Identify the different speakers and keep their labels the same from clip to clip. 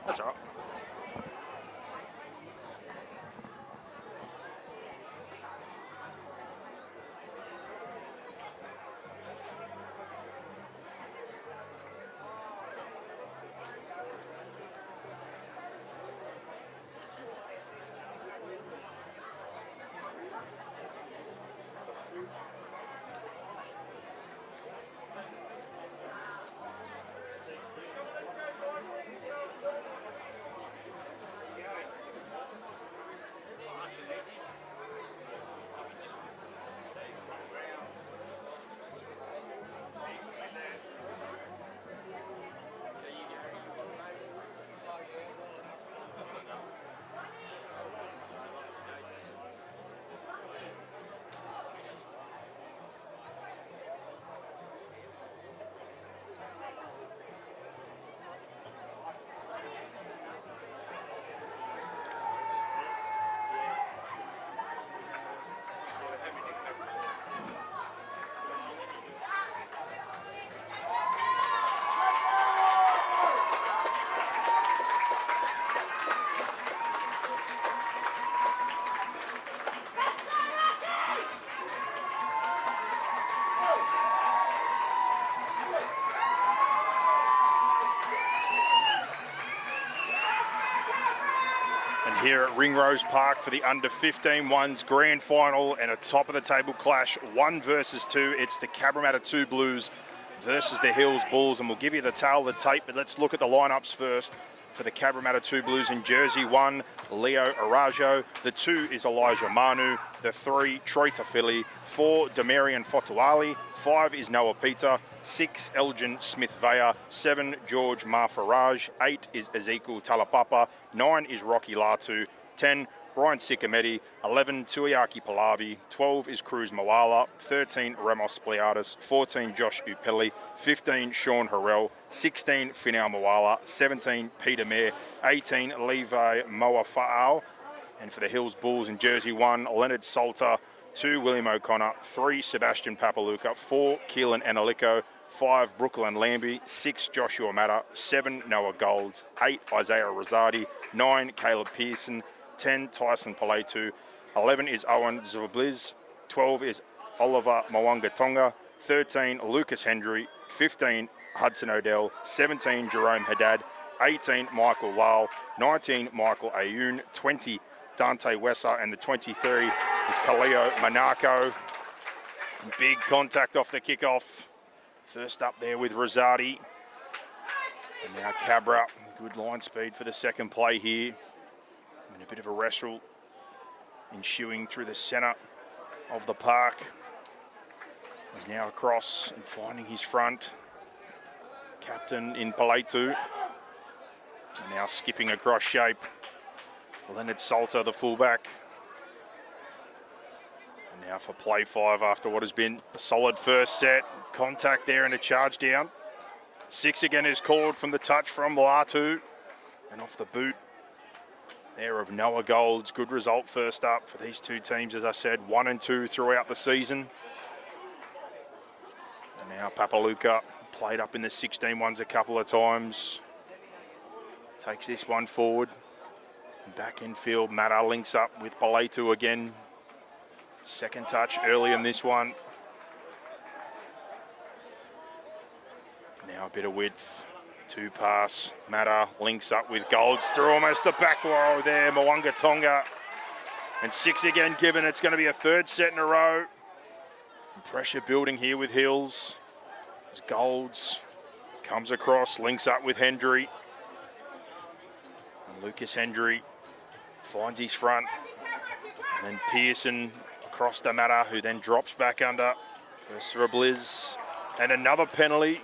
Speaker 1: That's all right. Here at Ringrose Park for the under-15 ones grand final and a top-of-the-table clash, 1 versus 2. It's the Cabramatta 2 Blues versus the Hills Bulls, and we'll give you the tail of the tape, but let's look at the lineups first. For the Cabramatta 2 Blues in jersey 1, Leo Arajo. The 2 is Elijah Manu. The 3, Troy Tafili. 4, Demarian Fotuali. 5 is Noah Peter. 6, Elgin Smith-Vaya. 7, George Marfaraj. 8 is Ezekiel Talapapa. 9 is Rocky Latu. 10, Brian Sicamedi. 11, Tuiaki Palavi. 12 is Cruz Mawala. 13, Ramos Spliatis. 14, Josh Upelli. 15, Sean Harrell. 16, Finau Mawala. 17, Peter Mayer. 18, Levi Moafa'au. And for the Hills Bulls in jersey 1, Leonard Salter. 2, William O'Connor. 3, Sebastian Papaluca. 4, Keelan Analico. 5, Brooklyn Lambie. 6, Joshua Matta. 7, Noah Golds. 8, Isaiah Rosati. 9, Caleb Pearson. 10, Tyson Paletu. 11 is Owen Zvabliz. 12 is Oliver Mwangatonga. 13, Lucas Hendry. 15, Hudson Odell. 17, Jerome Haddad. 18, Michael Lal. 19, Michael Ayoun. 20, Dante Wesser. And the 23 is Kaleo Monaco. Big contact off the kickoff. First up there with Rosati. And now Cabra. Good line speed for the second play here. And a bit of a wrestle ensuing through the centre of the park. He's now across and finding his front. Captain in Paletu. And now skipping across shape. Leonard Salter, the fullback. And now for play 5 after what has been a solid first set. Contact there and a charge down. 6 again is called from the touch from Latu. And off the boot there of Noah Golds. Good result first up for these two teams, as I said, 1 and 2 throughout the season. And now Papaluca played up in the 16 ones a couple of times. Takes this one forward. Back in field, Matta links up with Paletu again. Second touch early in this one. Now a bit of width. 2 pass. Matta links up with Golds through almost the back row there. Mwanga Tonga. And 6 again given. It's going to be a 3rd set in a row. And pressure building here with Hills. As Golds comes across, links up with Hendry. And Lucas Hendry finds his front. And then Pearson across to Matta, who then drops back under. First for a Blizz. And another penalty.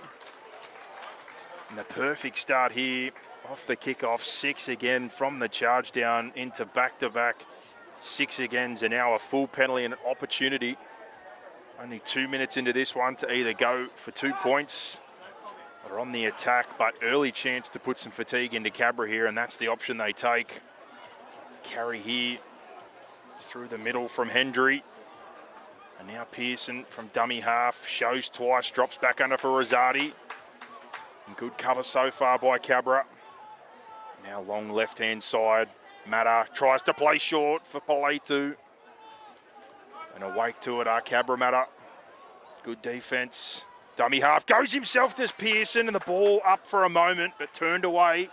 Speaker 1: And the perfect start here off the kickoff. 6 again from the charge down into back-to-back 6 agains, and now a full penalty and an opportunity. Only 2 minutes into this one to either go for 2 points or on the attack, but early chance to put some fatigue into Cabra here, and that's the option they take. Carry here through the middle from Hendry. And now Pearson from dummy half shows twice, drops back under for Rosati. Good cover so far by Cabra. Now long left-hand side. Matta tries to play short for Palaitu. And awake to it are Cabramatta. Good defence. Dummy half goes himself to Pearson, and the ball up for a moment but turned away.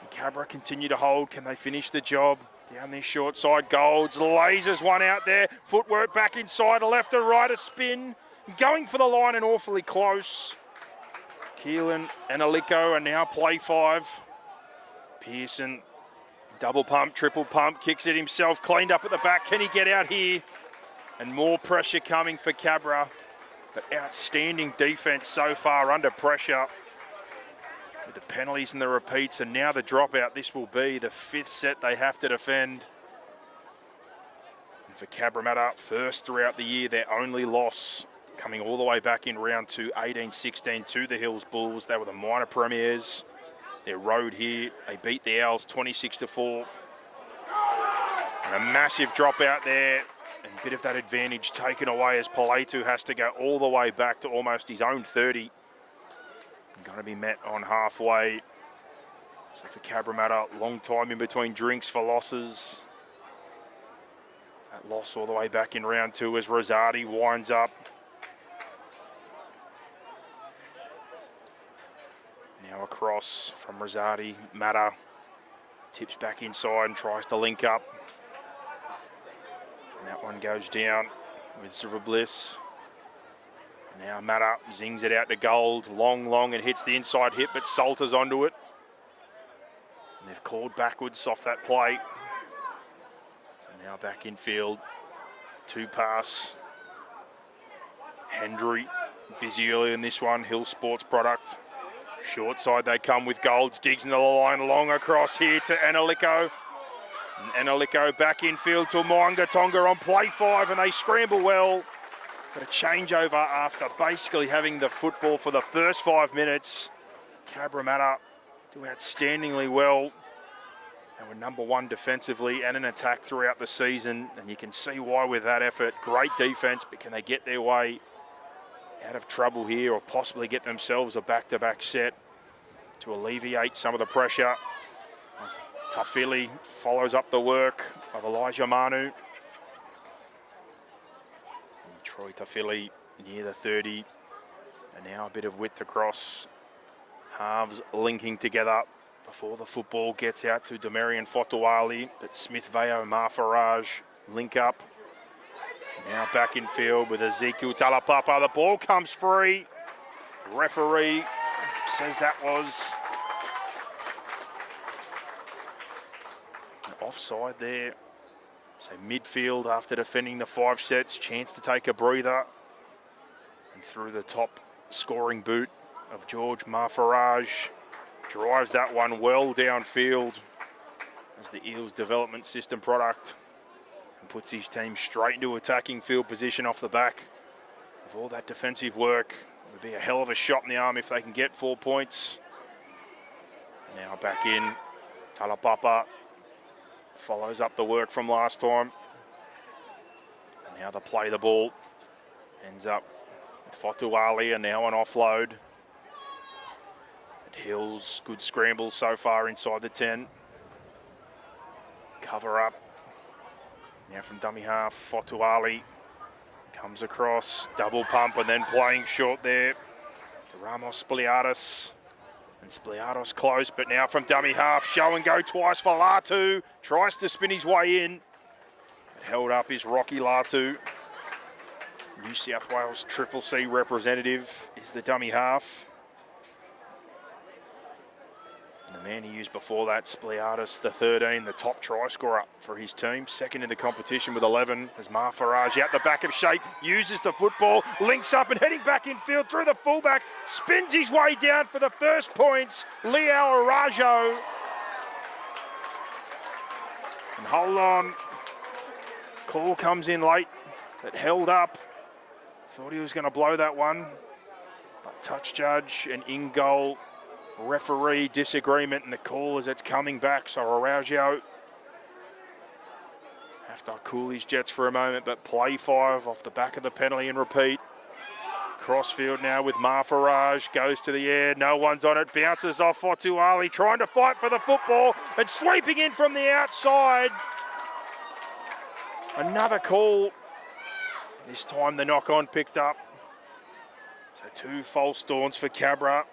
Speaker 1: And Cabra continue to hold. Can they finish the job? Down this short side, Golds lasers one out there. Footwork back inside, a left and right, a spin. Going for the line and awfully close. Keelan and Aliko are now play 5. Pearson, double pump, triple pump, kicks it himself, cleaned up at the back. Can he get out here? And more pressure coming for Cabra. But outstanding defence so far under pressure. With the penalties and the repeats and now the dropout, this will be the 5th set they have to defend. And for Cabramatta, first throughout the year, their only loss coming all the way back in round 2, 18-16 to the Hills Bulls. They were the minor premiers. Their road here, they beat the Owls 26-4. And a massive dropout there. And a bit of that advantage taken away as Palaitu has to go all the way back to almost his own 30. Going to be met on halfway. So for Cabramatta, long time in between drinks for losses. That loss all the way back in round 2 as Rosati winds up. Now across from Rosati. Matta tips back inside and tries to link up. And that one goes down with Zivablis. Now Matta zings it out to Gold. Long, and hits the inside hip, but Salters onto it. And they've called backwards off that play. And now back in field. 2 pass. Hendry busy early in this one. Hill Sports product. Short side they come with Golds. Digs into the line long across here to Analiko. And Analiko back in field to Moanga Tonga on play 5, and they scramble well. But a changeover after basically having the football for the first 5 minutes. Cabramatta do outstandingly well. They were number 1 defensively and in attack throughout the season. And you can see why with that effort. Great defence, but can they get their way out of trouble here or possibly get themselves a back-to-back set to alleviate some of the pressure? As Tafili follows up the work of Elijah Manu. Troy Tafili near the 30, and now a bit of width across. Halves linking together before the football gets out to Demarian Fotuali, but Smith Veo Marfaraj link up. Now back in field with Ezekiel Talapapa. The ball comes free. Referee says that was an offside there. So midfield after defending the 5 sets, chance to take a breather. And through the top scoring boot of George Marfaraj, drives that one well downfield as the Eels development system product, and puts his team straight into attacking field position off the back of all that defensive work. It would be a hell of a shot in the arm if they can get 4 points. Now back in, Talapapa follows up the work from last time. And now they play the ball. Ends up with Fotuali, and now an offload. At Hills, good scramble so far inside the 10. Cover up. Now from dummy half, Fotuali comes across, double pump, and then playing short there to Ramos Spliatis. And Spliatos close, but now from dummy half, show and go twice for Latu. Tries to spin his way in. But held up is Rocky Latu. New South Wales Triple C representative is the dummy half. And the man he used before that, Spliatis, the 13, the top try scorer for his team. Second in the competition with 11 as Marfaraj out the back of shape, uses the football, links up and heading back in field through the fullback, spins his way down for the first points, Liao Arajo. And hold on, call comes in late, but held up. Thought he was going to blow that one, but touch judge and in goal. Referee disagreement in the call as it's coming back, so Araujo have to cool his jets for a moment, but play 5 off the back of the penalty and repeat. Crossfield now with Marfarage, goes to the air, no one's on it, bounces off Fotuali, trying to fight for the football and sweeping in from the outside. Another call. This time the knock-on picked up. So 2 false dawns for Cabra.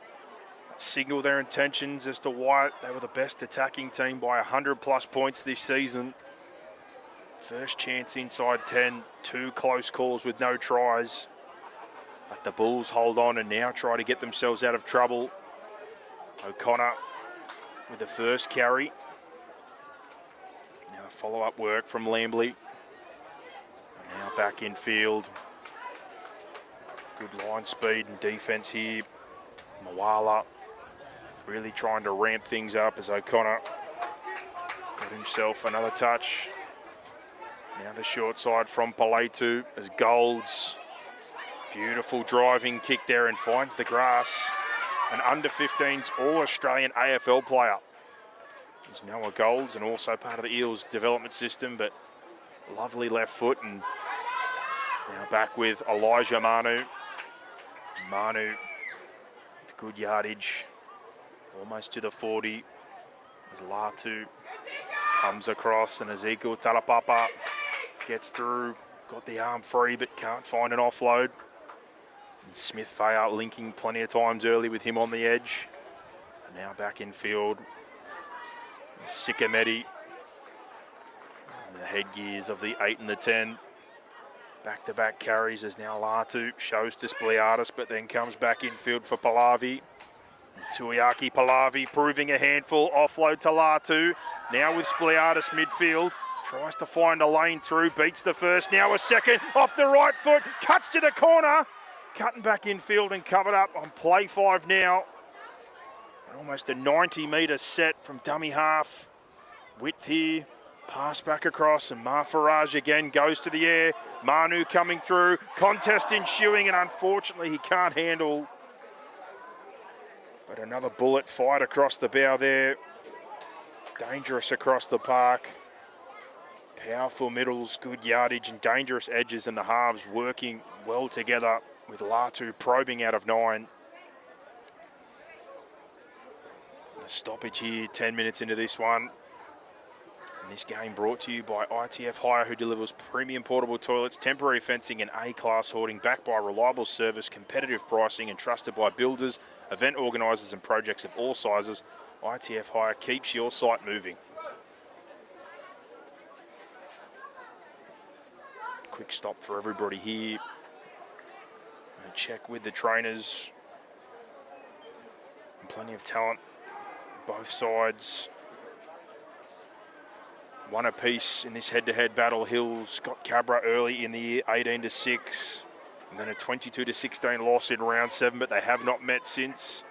Speaker 1: Signal their intentions as to why they were the best attacking team by 100+ points this season. First chance inside 10, 2 close calls with no tries. But the Bulls hold on and now try to get themselves out of trouble. O'Connor with the first carry. Now follow-up work from Lambley. Now back in field. Good line speed and defence here. Moala really trying to ramp things up as O'Connor got himself another touch. Now the short side from Paletu as Golds. Beautiful driving kick there and finds the grass. An under-15s All-Australian AFL player. He's Noah Golds and also part of the Eels development system, but lovely left foot. And now back with Elijah Manu. Manu with good yardage, almost to the 40. As Latu comes across and Ezekiel Talapapa gets through, got the arm free but can't find an offload. And Smith Fayard linking plenty of times early with him on the edge. And now back in field, Sikamedi. The headgears of the 8 and the 10. Back-to-back carries as now Latu shows to Spliatis, but then comes back in field for Palavi. Tuiaki Palavi proving a handful, offload to Latu. Now with Spliatis midfield, tries to find a lane through, beats the first, now a second, off the right foot, cuts to the corner. Cutting back in field and covered up on play 5 now. Almost a 90-metre set from dummy half. Width here. Pass back across and Marfarage again goes to the air. Manu coming through. Contest ensuing and unfortunately he can't handle. But another bullet fired across the bow there. Dangerous across the park. Powerful middles, good yardage and dangerous edges and the halves working well together with Latu probing out of 9. A stoppage here, 10 minutes into this one. And this game brought to you by ITF Hire, who delivers premium portable toilets, temporary fencing and A-class hoarding, backed by reliable service, competitive pricing and trusted by builders, event organisers and projects of all sizes. ITF Hire keeps your site moving. Quick stop for everybody here. And a check with the trainers. And plenty of talent, both sides. One apiece in this head-to-head battle. Hills got Cabra early in the year, 18-6. And then a 22-16 loss in round 7, but they have not met since.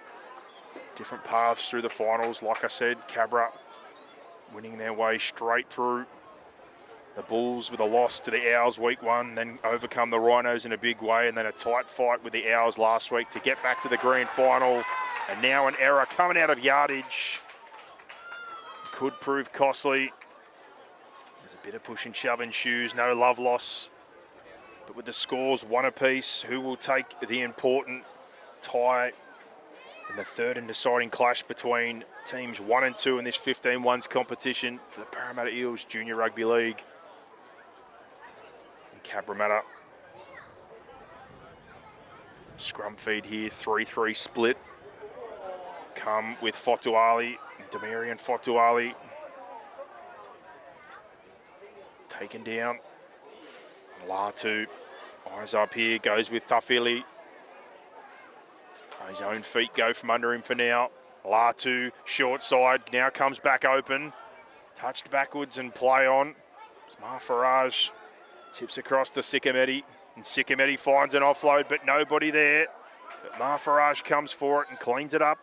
Speaker 1: Different paths through the finals. Like I said, Cabra winning their way straight through. The Bulls with a loss to the Owls week 1, then overcome the Rhinos in a big way, and then a tight fight with the Owls last week to get back to the grand final. And now an error coming out of yardage. Could prove costly. There's a bit of push and shove in shoes, no love loss. But with the scores 1 apiece, who will take the important tie in the third and deciding clash between teams 1 and 2 in this 15-1s competition for the Parramatta Eels Junior Rugby League? And Cabramatta. Scrum feed here, 3-3 split. Come with Fotuali, Demarian Fotuali. Taken down. Latu, eyes up here, goes with Tafili. His own feet go from under him for now. Latu, short side, now comes back open. Touched backwards and play on. Marfarage tips across to Sikamedi. And Sikamedi finds an offload, but nobody there. But Marfarage comes for it and cleans it up.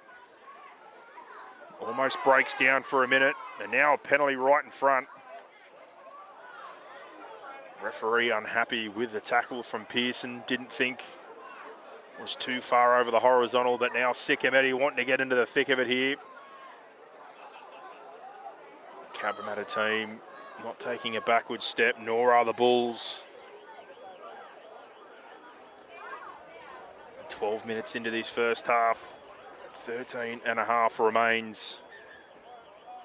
Speaker 1: Almost breaks down for a minute. And now a penalty right in front. Referee unhappy with the tackle from Pearson. Didn't think it was too far over the horizontal, but now Sikamedi wanting to get into the thick of it here. Cabramatta team not taking a backward step, nor are the Bulls. 12 minutes into this first half, 13 and a half remains.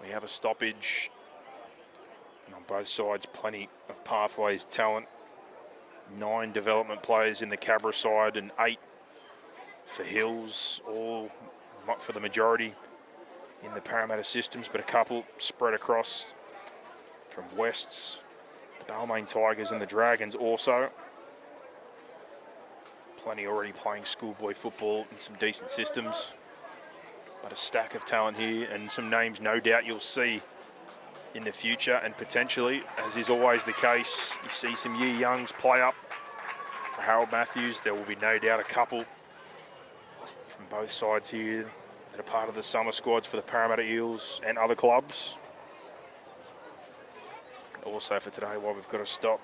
Speaker 1: We have a stoppage, and on both sides, plenty of pathways, talent. 9 development players in the Cabra side and 8 for Hills, all not for the majority in the Parramatta systems, but a couple spread across from Wests, the Balmain Tigers and the Dragons also. Plenty already playing schoolboy football in some decent systems, but a stack of talent here and some names no doubt you'll see in the future, and potentially, as is always the case, you see some year youngs play up for Harold Matthews. There will be no doubt a couple from both sides here that are part of the summer squads for the Parramatta Eels and other clubs. Also for today, while we've got to stop,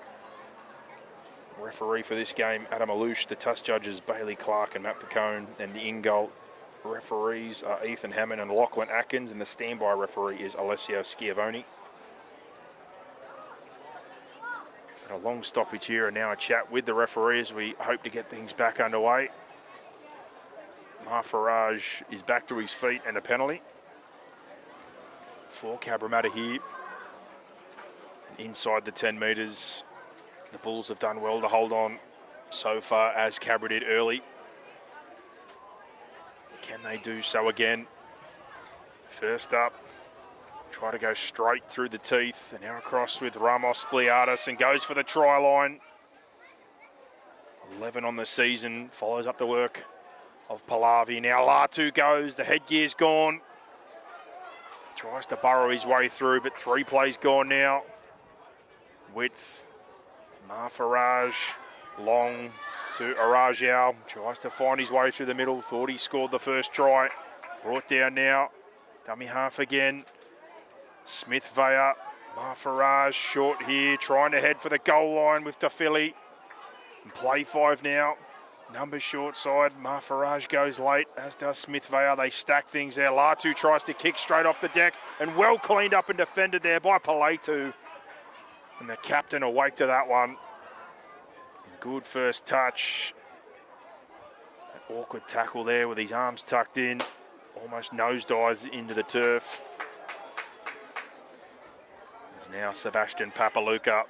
Speaker 1: referee for this game, Adam Alouche. The TUS judges, Bailey Clark and Matt Picone, and the in-goal referees are Ethan Hammond and Lachlan Atkins, and the standby referee is Alessio Schiavone. And a long stoppage here, and now a chat with the referee as we hope to get things back underway. Farage is back to his feet, and a penalty for Cabramatta here. And inside the 10 metres, the Bulls have done well to hold on so far, as Cabra did early. Can they do so again? First up, try to go straight through the teeth, and now across with Ramos Spliatis, and goes for the try line. 11 on the season, follows up the work of Pallavi. Now Latu goes, the headgear's gone. Tries to burrow his way through, but 3 plays gone now. Width, Farage, long to Arajau, tries to find his way through the middle, thought he scored the first try. Brought down now, dummy half again. Smith Vaya, Farage short here, trying to head for the goal line with Tafili. And play 5 now. Numbers short side, Farage goes late, as does Smith Vaya. They stack things there. Latu tries to kick straight off the deck, and well cleaned up and defended there by Palatu. And the captain awake to that one. Good first touch. An awkward tackle there with his arms tucked in. Almost nosedives into the turf. There's now Sebastian Papaluca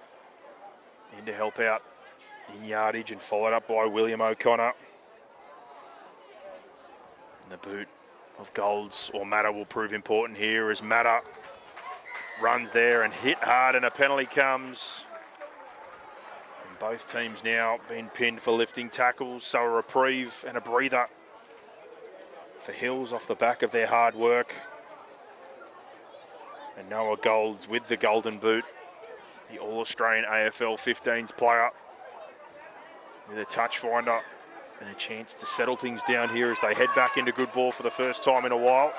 Speaker 1: in to help out in yardage, and followed up by William O'Connor. And the boot of Golds or Matter will prove important here, as Matter runs there and hit hard, and a penalty comes. And both teams now been pinned for lifting tackles, so a reprieve and a breather for Hills off the back of their hard work. And Noah Golds with the golden boot, the All-Australian AFL 15s player, with a touch finder and a chance to settle things down here as they head back into good ball for the first time in a while.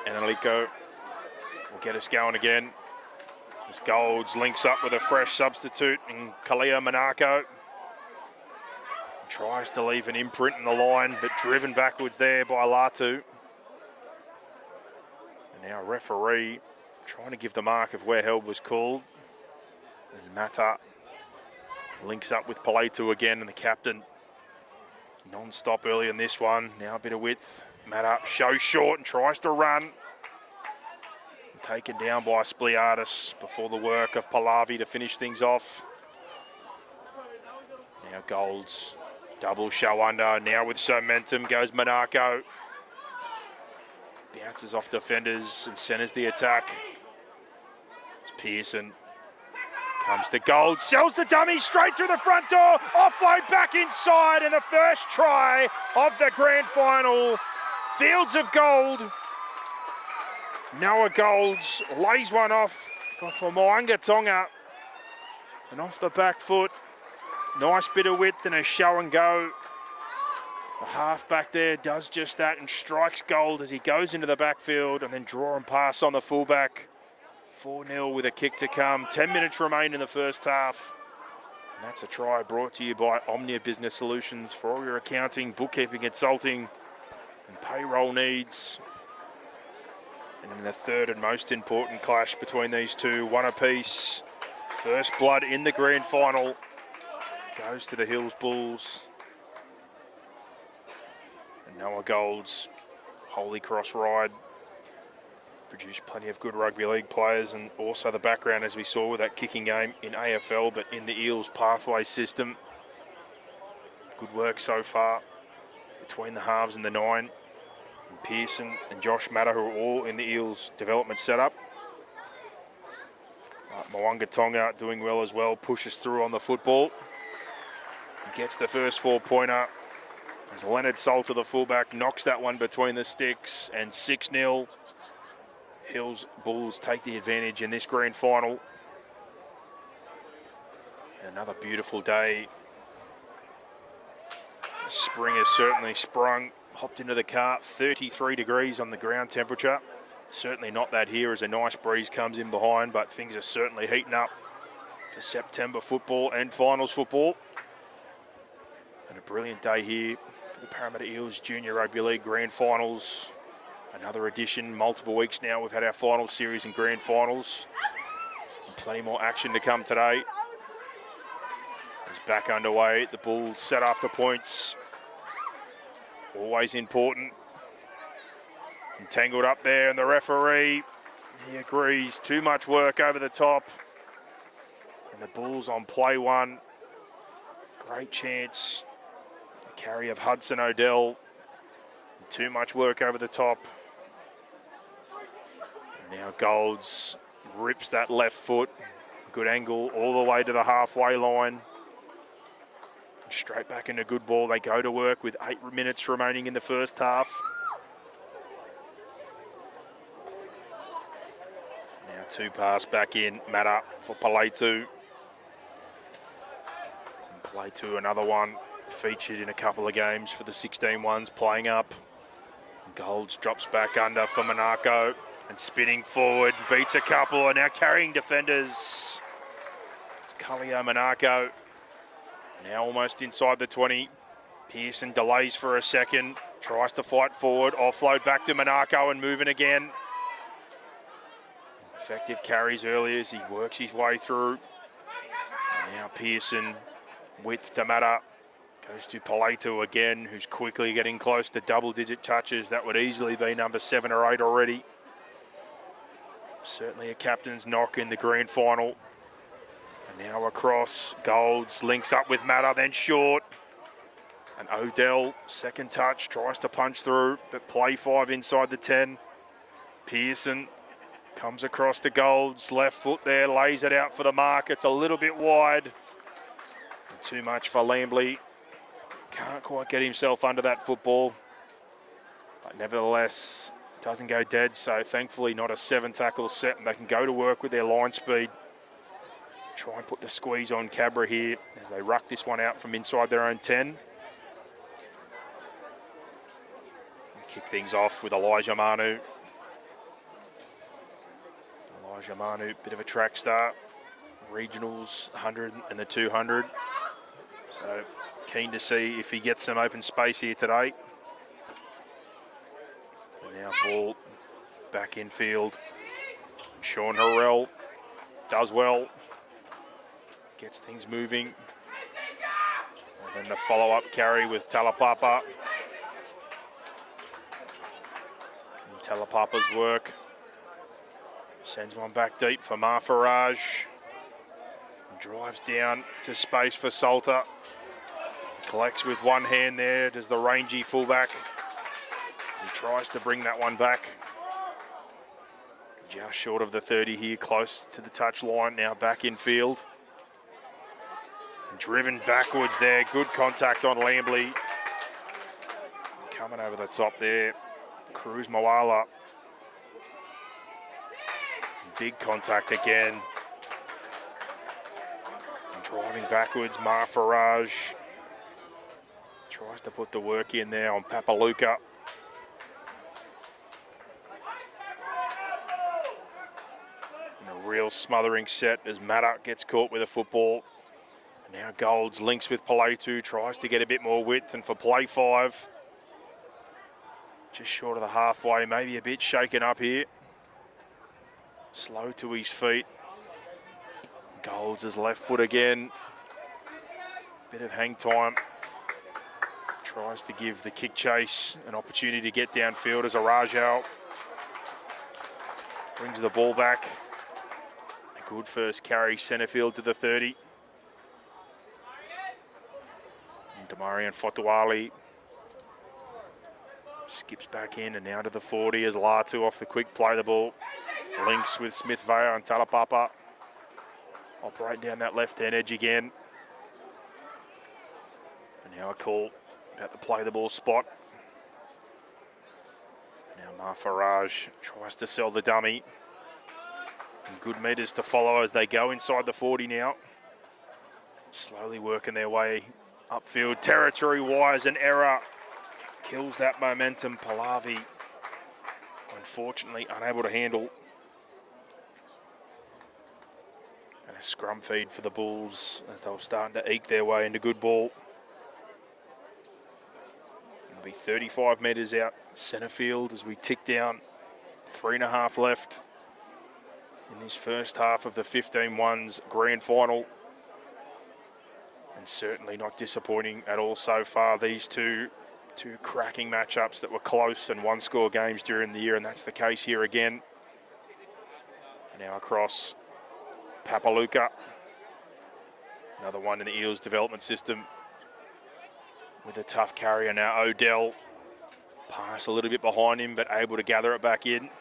Speaker 1: And Aliko will get us going again as Golds links up with a fresh substitute in Kalia Monaco. Tries to leave an imprint in the line, but driven backwards there by Latu. And now referee trying to give the mark of where held was called, as Mata links up with Palatu again, and the captain non-stop early in this one. Now a bit of width. Mata shows short and tries to run. Taken down by Spliatis before the work of Pallavi to finish things off. Now Golds, double show under. Now with some momentum goes Monaco. Bounces off defenders and centers the attack. It's Pearson. Comes to Gold, sells the dummy straight through the front door, offload back inside, and the first try of the grand final. Fields of Gold. Noah Golds lays one off for Moanga Tonga. And off the back foot, nice bit of width and a show and go. The half back there does just that and strikes Gold as he goes into the backfield, and then draw and pass on the fullback. 4-0 with a kick to come. 10 minutes remain in the first half. And that's a try brought to you by Omnia Business Solutions for all your accounting, bookkeeping, consulting, and payroll needs. And in the third and most important clash between these two, one apiece. First blood in the grand final. Goes to the Hills Bulls. And Noah Gold's Holy Cross ride produced plenty of good rugby league players, and also the background, as we saw, with that kicking game in AFL, but in the Eels pathway system. Good work so far between the halves and the 9. And Pearson and Josh Matter, who are all in the Eels development setup. Mwanga Tonga doing well as well, pushes through on the football. Gets the first 4-pointer. As Leonard Salter, the fullback, knocks that one between the sticks, and 6-0. Hills Bulls take the advantage in this grand final. Another beautiful day. Spring has certainly sprung. Hopped into the car, 33 degrees on the ground temperature. Certainly not that here as a nice breeze comes in behind, but things are certainly heating up for September football and finals football. And a brilliant day here for the Parramatta Eels Junior Rugby League Grand Finals. Another edition, multiple weeks now. We've had our final series and grand finals. And plenty more action to come today. It's back underway. The Bulls set after points. Always important. Entangled up there, and the referee, he agrees. Too much work over the top. And the Bulls on play 1. Great chance. The carry of Hudson Odell. Too much work over the top. Now Golds rips that left foot. Good angle all the way to the halfway line. Straight back into good ball. They go to work with 8 minutes remaining in the first half. Now 2 pass back in. Matter for Palaitu. Palaitu, another one featured in a couple of games for the 16 ones, playing up. Golds drops back under for Monaco and spinning forward, beats a couple, and now carrying defenders. It's Kalio Monaco, now almost inside the 20. Pearson delays for a second, tries to fight forward, offload back to Monaco and moving again. Effective carries early as he works his way through. And now Pearson, width to Matter. Goes to Palaitu again, who's quickly getting close to double-digit touches. That would easily be number 7 or 8 already. Certainly a captain's knock in the grand final. And now across, Golds links up with Matter, then short. And Odell, second touch, tries to punch through, but play 5 inside the 10. Pearson comes across to Golds, left foot there, lays it out for the mark. It's a little bit wide. And too much for Lambley. Can't quite get himself under that football, but nevertheless doesn't go dead, so thankfully not a 7 tackle set, and they can go to work with their line speed. Try and put the squeeze on Cabra here as they ruck this one out from inside their own 10. And kick things off with Elijah Manu. Elijah Manu, bit of a track start. Regionals, 100 and the 200. So keen to see if he gets some open space here today. And now ball back in field. Sean Harrell does well. Gets things moving. And then the follow-up carry with Talapapa. And Talapapa's work. Sends one back deep for Marfaraj. Drives down to space for Salter. Collects with one hand there, does the rangy fullback. He tries to bring that one back. Just short of the 30 here, close to the touch line, now back in field. Driven backwards there, good contact on Lambley. Coming over the top there, Cruz Moala. Big contact again. Driving backwards, Marfaraj. Tries to put the work in there on Papaluka. And a real smothering set as Matter gets caught with a football. And now Golds links with Palaitu, tries to get a bit more width, and for play 5, just short of the halfway, maybe a bit shaken up here. Slow to his feet. Golds' left foot again. Bit of hang time. Tries to give the kick chase an opportunity to get downfield as Arajal brings the ball back. A good first carry, centre field to the 30. And Damarian Fotuali skips back in and now to the 40 as Latu off the quick play the ball. Links with Smith-Vale and Talapapa. Operating down that left-hand edge again. And now a call about the play the ball spot. Now Marfaraj tries to sell the dummy. And good meters to follow as they go inside the 40 now. Slowly working their way upfield. Territory-wise, an error kills that momentum. Pallavi, unfortunately, unable to handle. And a scrum feed for the Bulls as they were starting to eke their way into good ball. It'll be 35 metres out centre field as we tick down. 3.5 left in this first half of the 15-1s grand final. And certainly not disappointing at all so far. These two cracking matchups that were close and one-score games during the year, and that's the case here again. Now across Papaluka. Another one in the Eels development system with a tough carrier now. Odell pass a little bit behind him, but able to gather it back in.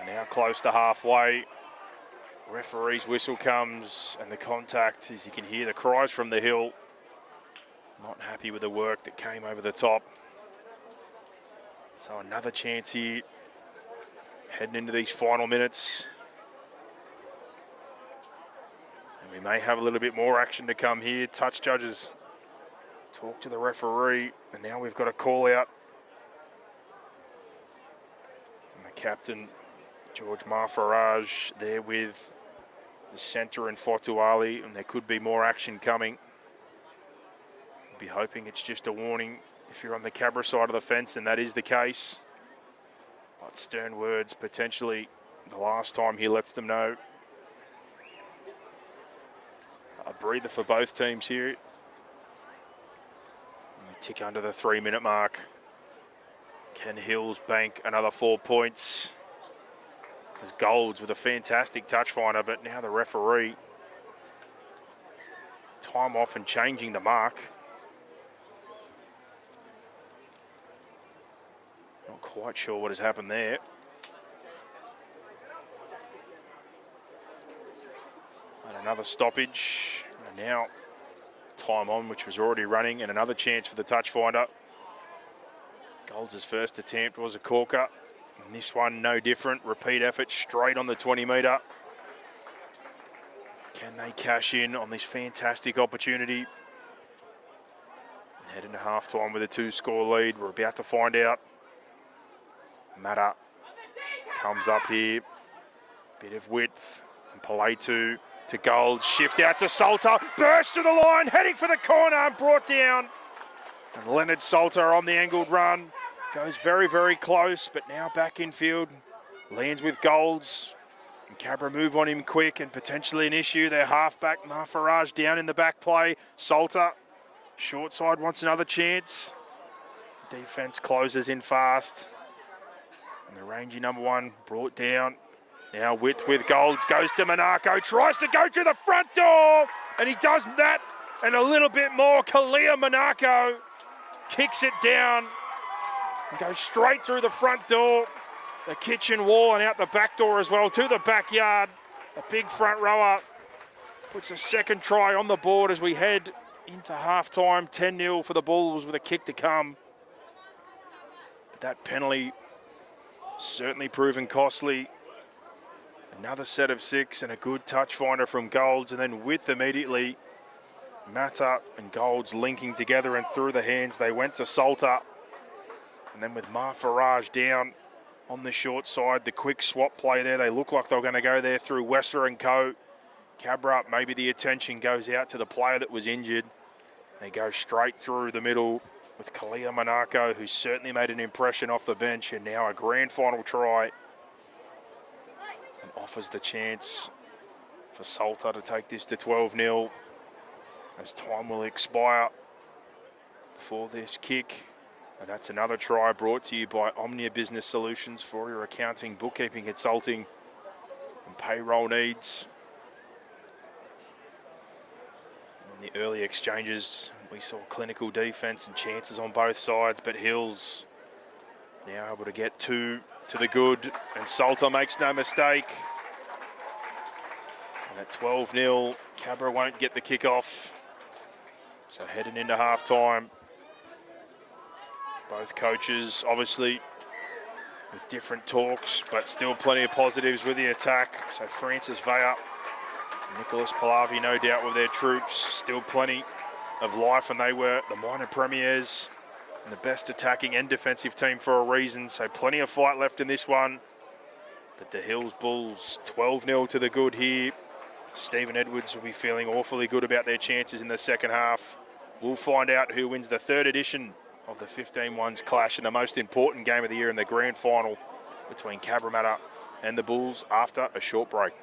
Speaker 1: And now close to halfway. Referee's whistle comes and the contact, as you can hear the cries from the hill. Not happy with the work that came over the top. So another chance here, heading into these final minutes. And we may have a little bit more action to come here. Touch judges talk to the referee, and now we've got a call out. And the captain, George Marfaraj, there with the centre and Fotuali, and there could be more action coming. Be hoping it's just a warning if you're on the Cabra side of the fence, and that is the case. But stern words, potentially the last time he lets them know. A breather for both teams here. And we tick under the 3-minute mark. Can Hills bank another 4 points? As Golds with a fantastic touch finder, but now the referee. Time off and changing the mark. Not quite sure what has happened there. And another stoppage. And now time on, which was already running, and another chance for the touch finder. Golds' first attempt was a corker. And this one no different. Repeat effort straight on the 20-metre. Can they cash in on this fantastic opportunity? Head into half-time with a 2-score lead. We're about to find out. Matta comes up here. Bit of width. And Paletu to Gold. Shift out to Salter. Burst to the line. Heading for the corner. Brought down. And Leonard Salter on the angled run. Goes very, very close. But now back in field. Lands with Golds. And Cabra move on him quick and potentially an issue. Their halfback Marfaraj down in the back play. Salter. Short side wants another chance. Defense closes in fast. And the rangy number 1 brought down. Now width with Golds, goes to Monaco, tries to go to the front door, and he does that and a little bit more. Kalia Monaco kicks it down and goes straight through the front door, the kitchen wall, and out the back door as well to the backyard. A big front rower puts a second try on the board as we head into halftime. 10-0 for the Bulls with a kick to come. But that penalty certainly proven costly. Another set of 6 and a good touch finder from Golds, and then width immediately. Matta and Golds linking together, and through the hands they went to Salter. And then with Marfaraj down on the short side, the quick swap play there. They look like they were going to go there through Wessler and co. Cabra, maybe the attention goes out to the player that was injured. They go straight through the middle with Kalia Monaco, who certainly made an impression off the bench, and now a grand final try. And offers the chance for Salter to take this to 12-0. as time will expire for this kick. And that's another try brought to you by Omnia Business Solutions for your accounting, bookkeeping, consulting and payroll needs. In the early exchanges, we saw clinical defence and chances on both sides, but Hills now able to get two to the good, and Salter makes no mistake. And at 12-0, Cabra won't get the kickoff. So heading into half-time, both coaches obviously with different talks, but still plenty of positives with the attack. So Francis Vea, Nicholas Pallavi, no doubt with their troops, still plenty of life, and they were the minor premiers and the best attacking and defensive team for a reason. So plenty of fight left in this one. But the Hills Bulls 12-0 to the good here. Stephen Edwards will be feeling awfully good about their chances in the second half. We'll find out who wins the third edition of the 15-1s clash in the most important game of the year in the grand final between Cabramatta and the Bulls after a short break.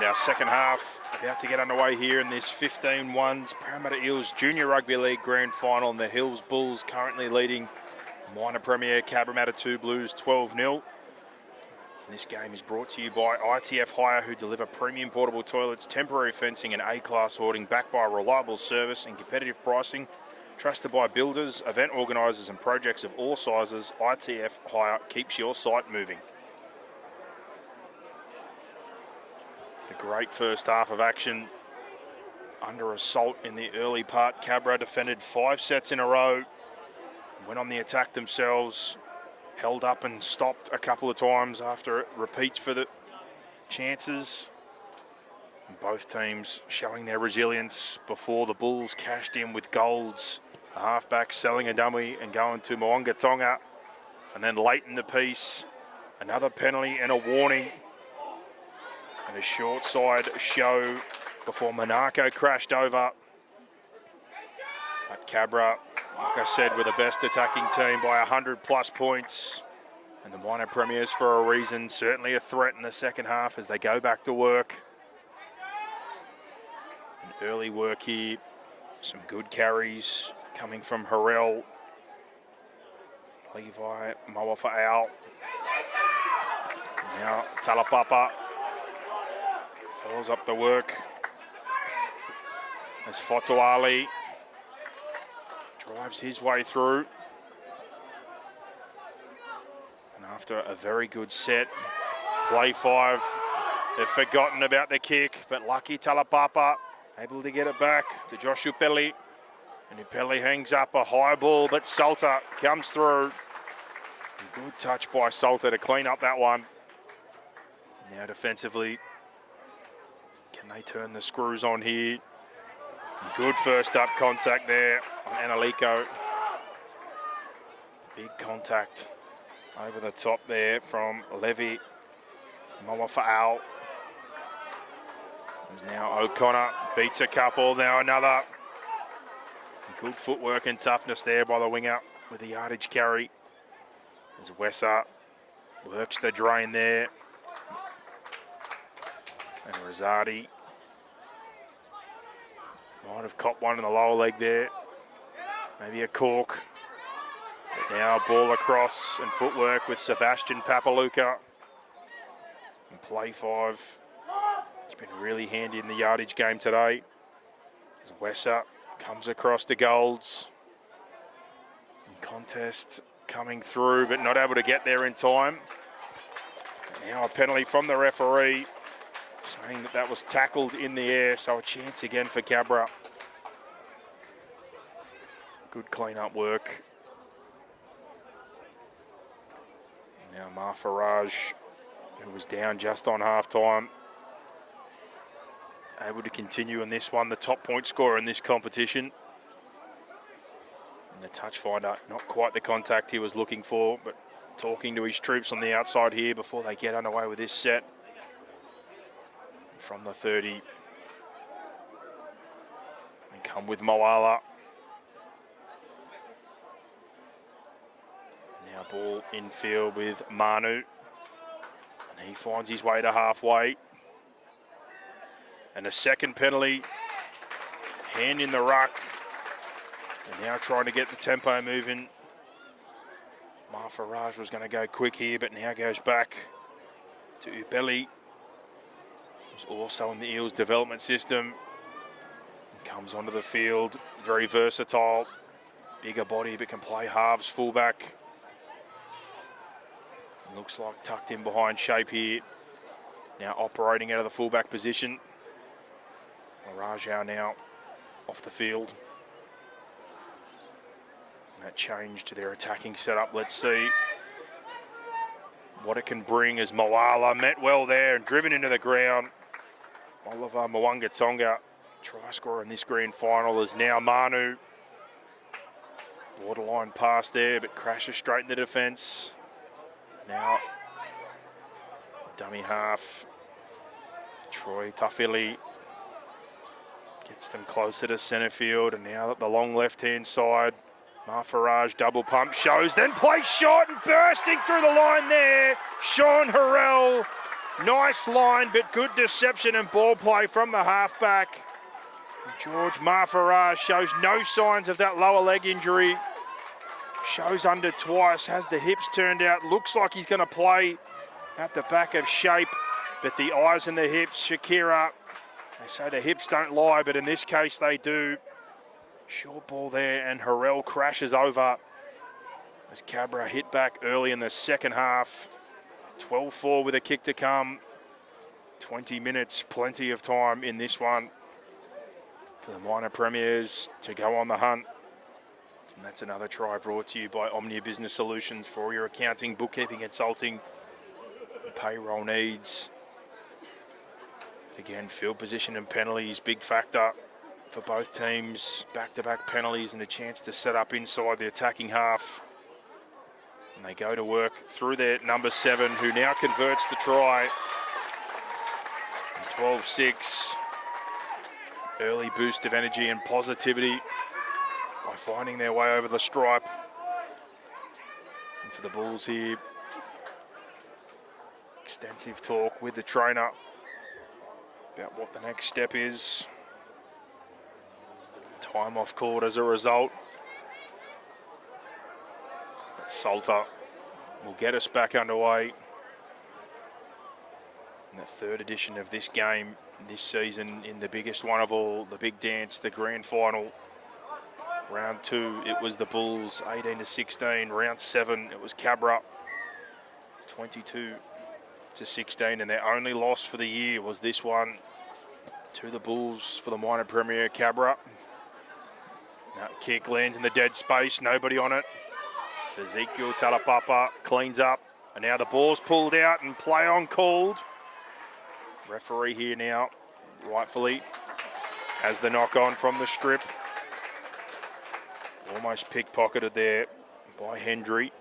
Speaker 1: our second half about to get underway here in this 15-1s Parramatta Eels Junior Rugby League Grand Final, and the Hills Bulls currently leading minor premier Cabramatta 2 Blues 12-0. This game is brought to you by ITF Hire, who deliver premium portable toilets, temporary fencing and A-class hoarding, backed by reliable service and competitive pricing. Trusted by builders, event organisers and projects of all sizes, ITF Hire keeps your site moving. A great first half of action. Under assault in the early part, Cabra defended 5 sets in a row, went on the attack themselves, held up and stopped a couple of times after it repeats for the chances. And both teams showing their resilience before the Bulls cashed in with Golds, the halfback selling a dummy and going to Mwanga Tonga. And then late in the piece, another penalty and a warning. And a short side show before Monaco crashed over. But Cabra, like I said, were the best attacking team by 100+ points. And the minor premiers, for a reason, certainly a threat in the second half as they go back to work. An early work here, some good carries coming from Harrell, Levi, Moa-Fa'au. Now Talapapa follows up the work as Fotuali drives his way through. And after a very good set, play 5, they've forgotten about the kick, but lucky Talapapa able to get it back to Josh Upeli. And Upeli hangs up a high ball, but Salter comes through. Good touch by Salter to clean up that one. Now defensively, can they turn the screws on here? Good first up contact there on Analiko. Big contact over the top there from Levy. Moa-Fa'au. There's now O'Connor, beats a couple, now another. Good footwork and toughness there by the winger with the yardage carry. As Wesser works the drain there. And Rosati might have copped one in the lower leg there. Maybe a cork. But now ball across and footwork with Sebastian Papaluca. And play 5. It's been really handy in the yardage game today. As Wesser comes across to Golds. And contest coming through, but not able to get there in time. Now a penalty from the referee, saying that that was tackled in the air, so a chance again for Cabra. Good clean-up work. Now Marfaraj, who was down just on half-time, able to continue in this one, the top point scorer in this competition. And the touch finder, not quite the contact he was looking for, but talking to his troops on the outside here before they get underway with this set. From the 30. And come with Moala. Now ball infield with Manu. And he finds his way to halfway. And a second penalty. Hand in the ruck. And now trying to get the tempo moving. Marfaraj was going to go quick here, but now goes back to Upeli. Who's also in the Eels development system. And comes onto the field, very versatile. Bigger body, but can play halves, fullback. Looks like tucked in behind shape here. Now operating out of the fullback position. Rajau now off the field. That change to their attacking setup. Let's see what it can bring as Moala met well there and driven into the ground. Oliver Mwanga Tonga, try scorer in this grand final, is now Manu. Borderline pass there, but crashes straight in the defence. Now, dummy half. Troy Tafili gets them closer to centre field, and now at the long left-hand side, Marfaraj double pump shows, then place shot and bursting through the line there. Sean Harrell Nice line, but good deception and ball play from the halfback. George Marfarage shows no signs of that lower leg injury. Shows under twice, has the hips turned out. Looks like he's going to play at the back of shape, but the eyes and the hips, Shakira, they say the hips don't lie, but in this case they do. Short ball there, and Harrell crashes over as Cabra hit back early in the second half. 12-4 with a kick to come. 20 minutes, plenty of time in this one for the minor premiers to go on the hunt. And that's another try brought to you by Omnia Business Solutions for all your accounting, bookkeeping, consulting, and payroll needs. Again, field position and penalties, big factor for both teams. Back-to-back penalties and a chance to set up inside the attacking half. And they go to work through their number 7, who now converts the try. 12-6. Early boost of energy and positivity by finding their way over the stripe. And for the Bulls here, extensive talk with the trainer about what the next step is. Time off court as a result. But Salter will get us back underway in the third edition of this game this season, in the biggest one of all, the big dance, the grand final. Round 2, it was the Bulls, 18-16. Round 7, it was Cabra, 22-16. And their only loss for the year was this one to the Bulls for the minor premier, Cabra. Now, kick lands in the dead space, nobody on it. Ezekiel Talapapa cleans up, and now the ball's pulled out and play on called. Referee here now, rightfully, has the knock on from the strip. Almost pickpocketed there by Hendry.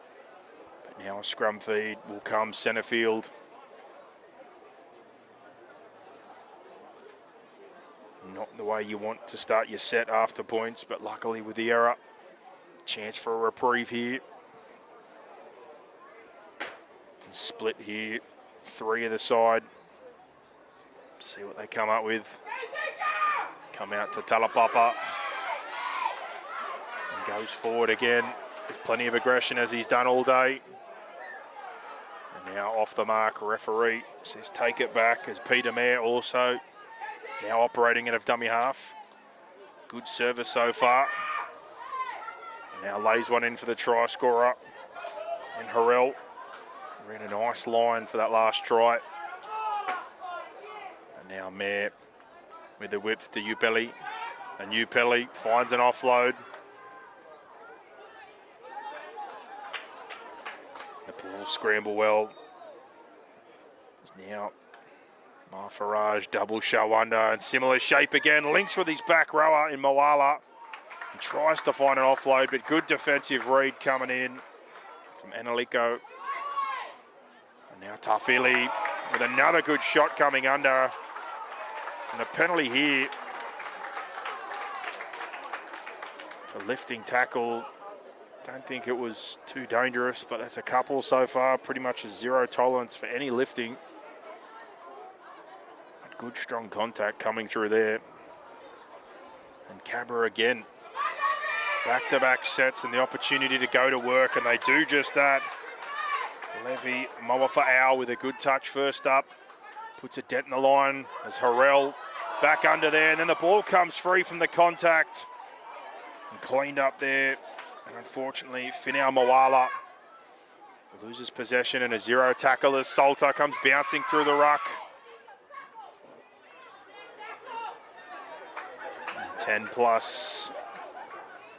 Speaker 1: But now a scrum feed will come centre field. Not the way you want to start your set after points, but luckily with the error, chance for a reprieve here. And split here, 3 either side. See what they come up with. Come out to Talapapa. And goes forward again with plenty of aggression as he's done all day. And now off the mark, referee says take it back, as Peter Mayer also now operating in a dummy half. Good service so far. And now lays one in for the try scorer. And Harrell ran a nice line for that last try. Now Mayer with the whip to Upelli, and Upelli finds an offload. The Bulls scramble well. It's now Marfarage double show under, and similar shape again. Links with his back rower in Moala and tries to find an offload, but good defensive read coming in from Analiko. And now Tafili with another good shot coming under. And a penalty here for lifting tackle. Don't think it was too dangerous, but that's a couple so far. Pretty much a zero tolerance for any lifting. But good strong contact coming through there. And Cabra again. Back-to-back sets and the opportunity to go to work, and they do just that. Levy Mawafa'au with a good touch first up. Puts a dent in the line as Harrell back under there, and then the ball comes free from the contact and cleaned up there. And unfortunately, Finau Moala loses possession, and a zero tackle as Salter comes bouncing through the ruck. 10 plus,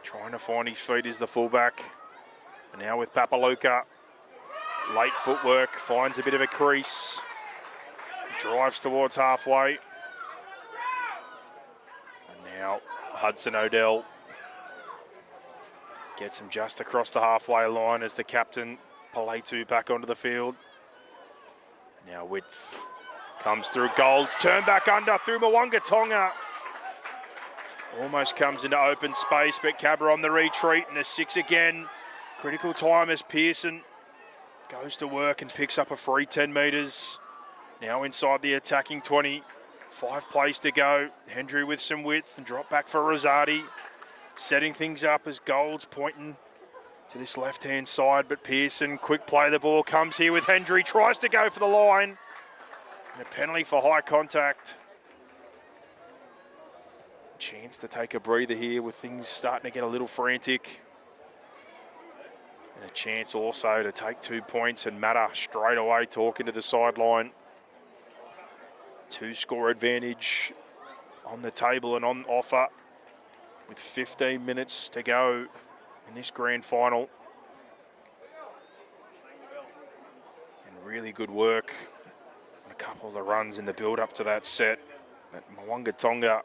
Speaker 1: trying to find his feet is the fullback. And now with Papaluka, late footwork, finds a bit of a crease. Drives towards halfway. And now Hudson Odell gets him just across the halfway line as the captain, Paletu, back onto the field. Now width comes through Golds, turn back under through Mwanga Tonga. Almost comes into open space, but Cabra on the retreat, and a 6 again. Critical time as Pearson goes to work and picks up a free 10 metres. Now inside the attacking 20. 5 plays to go. Hendry with some width and drop back for Rosati. Setting things up as Gold's pointing to this left-hand side, but Pearson, quick play, the ball comes here with Hendry, tries to go for the line. And a penalty for high contact. Chance to take a breather here with things starting to get a little frantic. And a chance also to take 2 points and Matter straight away talking to the sideline. 2-score advantage on the table and on offer with 15 minutes to go in this grand final. And really good work on a couple of the runs in the build-up to that set. But Mwanga Tonga,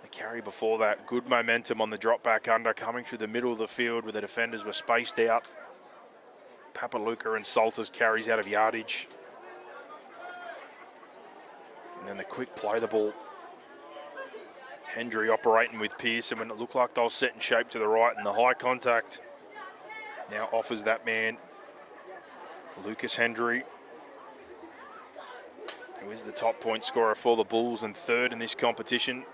Speaker 1: the carry before that, good momentum on the drop back under, coming through the middle of the field where the defenders were spaced out. Papaluka and Salters carries out of yardage. And then the quick play the ball. Hendry operating with Pearson when it looked like they were set in shape to the right, and the high contact now offers that man, Lucas Hendry, who is the top point scorer for the Bulls and third in this competition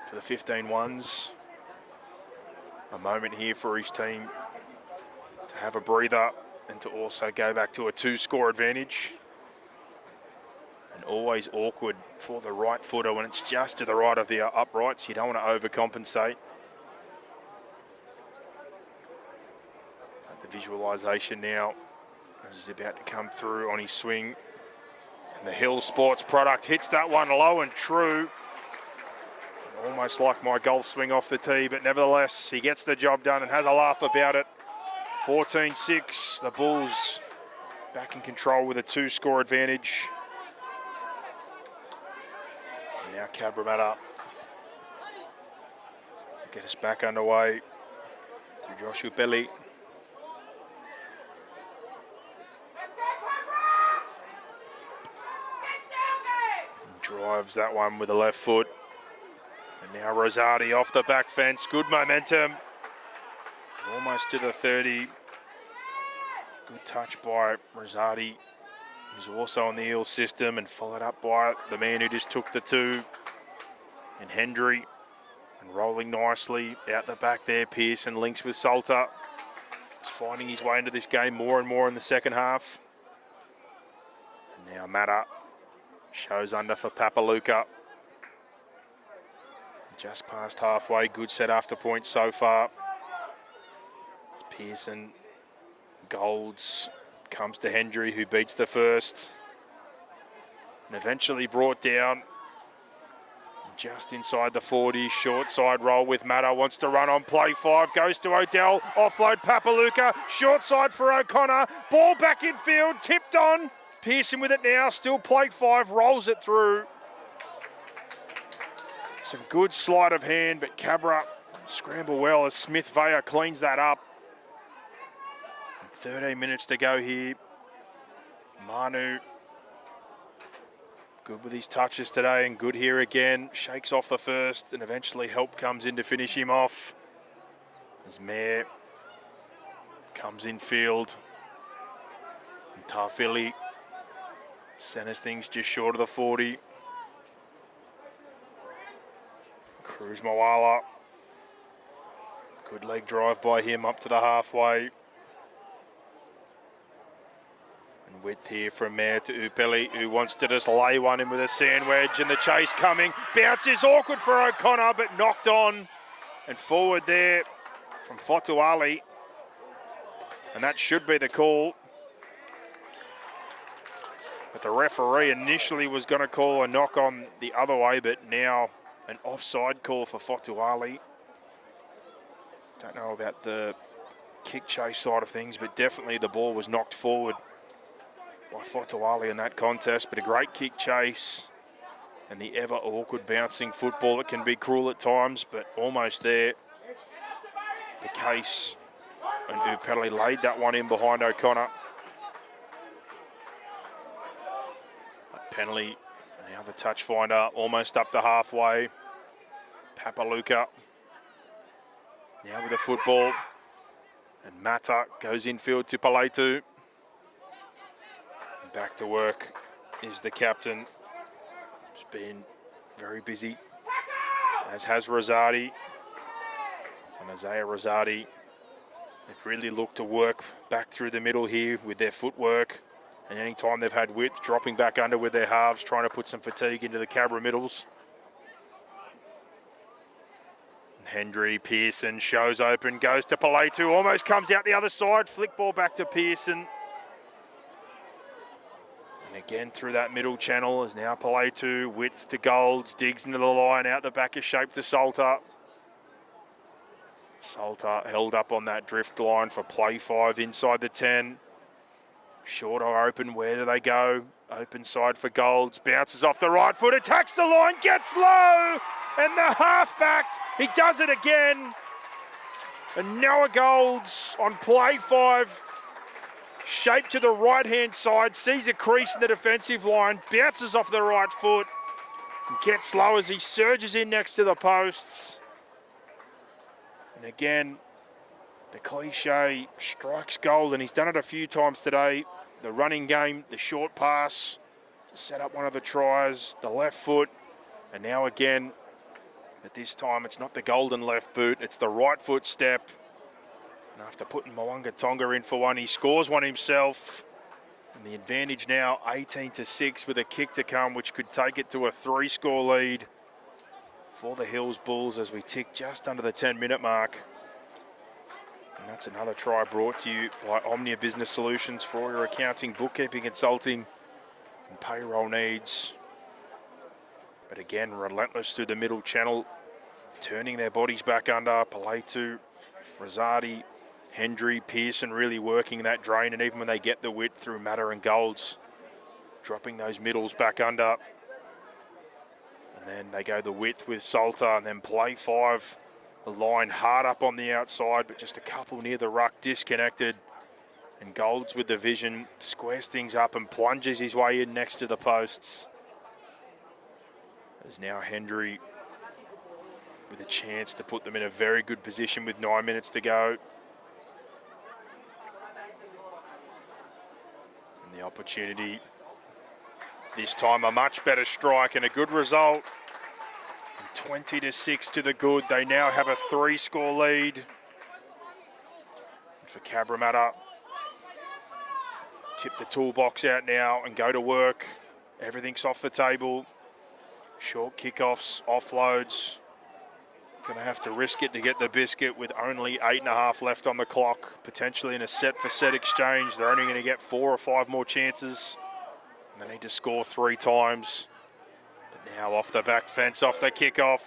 Speaker 1: for the 15-1s. A moment here for his team to have a breather and to also go back to a 2-score advantage. And always awkward for the right footer when it's just to the right of the uprights. You don't want to overcompensate. But the visualisation now is about to come through on his swing. And the Hill Sports product hits that one low and true. Almost like my golf swing off the tee, but nevertheless, he gets the job done and has a laugh about it. 14-6, the Bulls back in control with a 2-score advantage. Now Cabramatta get us back underway through Joshua Belly. Drives that one with the left foot. And now Rosati off the back fence. Good momentum. Almost to the 30. Good touch by Rosati, who's also on the heel system, and followed up by the man who just took the 2. And Hendry, and rolling nicely out the back there. Pearson links with Salter. He's finding his way into this game more and more in the second half. And now Matter shows under for Papaluka. Just past halfway, good set after points so far. Pearson, Golds, comes to Hendry, who beats the first. And eventually brought down just inside the 40, short side roll with Matter, wants to run on play 5, goes to Odell, offload Papaluka, short side for O'Connor, ball back in field, tipped on, Pearson with it now, still play 5, rolls it through. Some good sleight of hand, but Cabra scramble well as Smith Vea cleans that up. 13 minutes to go here. Manu, good with his touches today and good here again. Shakes off the first and eventually help comes in to finish him off. As Mayer comes in field. And Tarfili centers things just short of the 40. Cruz Mawala. Good leg drive by him up to the halfway. And width here from Mayer to Upeli, who wants to just lay one in with a sand wedge, and the chase coming. Bounce is awkward for O'Connor, but knocked on. And forward there from Fotuali. And that should be the call. But the referee initially was going to call a knock on the other way, but now an offside call for Fotuali. Don't know about the kick chase side of things, but definitely the ball was knocked forward by Fotuali in that contest. But a great kick chase and the ever awkward bouncing football that can be cruel at times, but almost there. The case, and Upeli laid that one in behind O'Connor. Penalty. Now the touch finder almost up to halfway. Papaluka now with the football. And Mata goes infield to Paletu. Back to work is the captain. He's been very busy, as has Rosati. And Isaiah Rosati, they've really looked to work back through the middle here with their footwork. And any time they've had width, dropping back under with their halves, trying to put some fatigue into the Cabra middles. Hendry Pearson shows open, goes to Palaitu, almost comes out the other side, flick ball back to Pearson. And again through that middle channel is now Palaitu, width to Golds, digs into the line, out the back is Shape to Salter. Salter held up on that drift line for play 5 inside the 10. Short or open, where do they go? Open side for Golds, bounces off the right foot, attacks the line, gets low, and the halfback, he does it again. And Noah Golds on play 5, Shape to the right-hand side, sees a crease in the defensive line, bounces off the right foot, and gets low as he surges in next to the posts. And again, the cliche strikes gold, and he's done it a few times today. The running game, the short pass to set up one of the tries, the left foot, and now again, at this time, it's not the golden left boot, it's the right foot step. And after putting Mwanga Tonga in for one, he scores one himself. And the advantage now 18-6 with a kick to come, which could take it to a 3-score lead for the Hills Bulls as we tick just under the 10-minute mark. And that's another try brought to you by Omnia Business Solutions for all your accounting, bookkeeping, consulting, and payroll needs. But again, relentless through the middle channel, turning their bodies back under. Palaitu, Rosati, Hendry, Pearson really working that drain, and even when they get the width through Matter and Golds, dropping those middles back under. And then they go the width with Salter, and then play 5. The line hard up on the outside, but just a couple near the ruck, disconnected. And Golds with the vision, squares things up and plunges his way in next to the posts. There's now Hendry with a chance to put them in a very good position with 9 minutes to go. And the opportunity, this time a much better strike and a good result. 20-6 to the good. They now have a 3-score lead. And for Cabramatta, tip the toolbox out now and go to work. Everything's off the table. Short kickoffs, offloads. Going to have to risk it to get the biscuit with only 8.5 left on the clock. Potentially in a set-for-set exchange. They're only going to get 4 or 5 more chances. And they need to score 3 times. Now off the back fence, off the kickoff.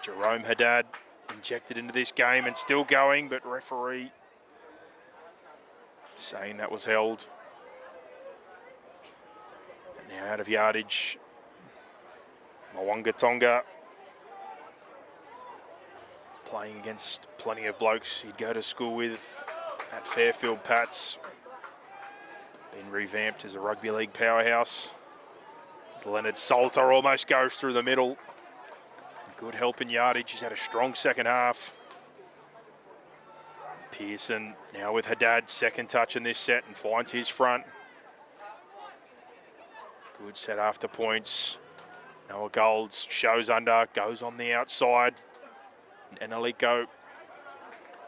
Speaker 1: Jerome Haddad injected into this game and still going, but referee saying that was held. But now out of yardage, Mwanga Tonga playing against plenty of blokes he'd go to school with at Fairfield Pats. Been revamped as a rugby league powerhouse. Leonard Salter almost goes through the middle. Good help in yardage. He's had a strong second half. Pearson now with Haddad, second touch in this set and finds his front. Good set after points. Noah Golds shows under, goes on the outside. And Enelico